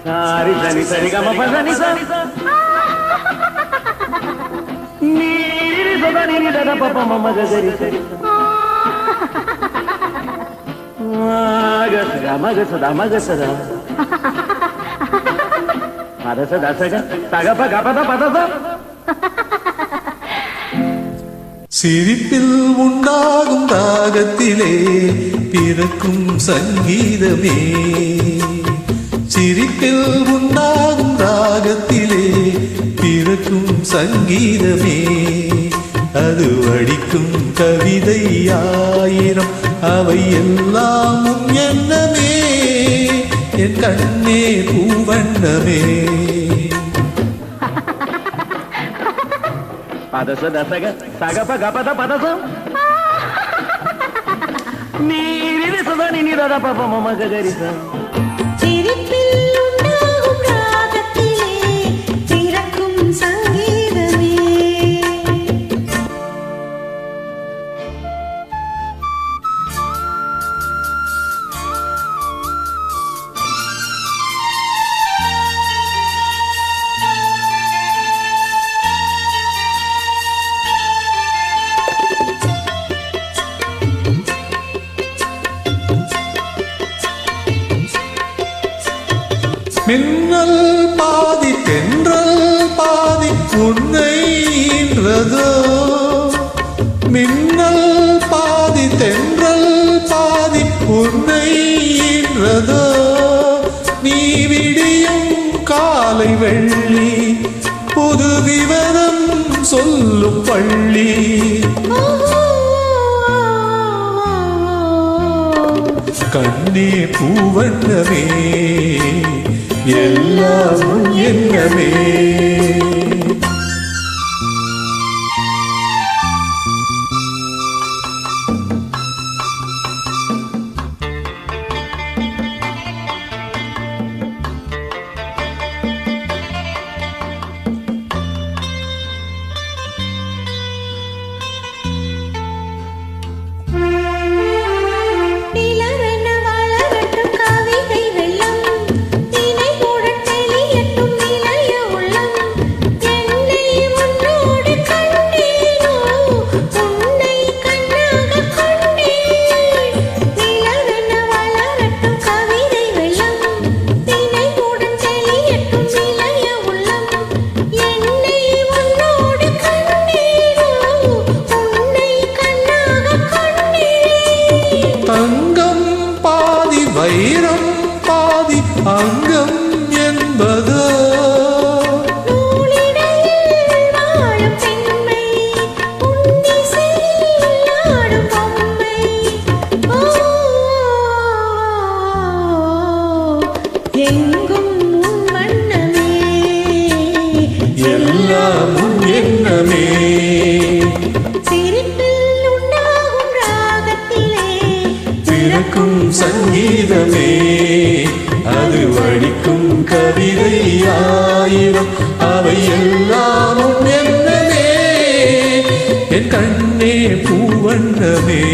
sorry சனி சரி கம பசனி சனி நீரி சதா நீரி தத பப்ப மம கரி சரி மக சதா மக சதா பதச தசக தகப கபத பதச சிரிப்பில் உண்டாகும் ராகத்திலே பிறக்கும் சங்கீதமே சிரிப்பில் உண்டாகும் ராகத்திலே பிறக்கும் சங்கீதமே அது வடிக்கும் கவிதை ஆயிரம் அவை எல்லாம் எண்ணமே என் கண்ணே பூவண்ணமே பதச தசக சகப கபத பதசம் நீரி சதா நீரி தத பப்ப மம கரிசம் மின்னல் பாதி தென்றல் பாதி உன்னை ஈன்றதோ மின்னல் பாதி தென்றல் பாதி உன்னை ஈன்றதோ நீ விடியும் காலை வெள்ளி புது விவரம் சொல்லும் பள்ளி கண்ணே பூவண்ணமே எல்லாம் என்னமே வைரம் பாதி அங்கம் என்பது எல்லாம் என்னமே பிறக்கும் சங்கீதமே அது வடிக்கும் கவிதை ஆயிரம் அவை எல்லாம் என்னமே என் கண்ணே பூவண்ணமே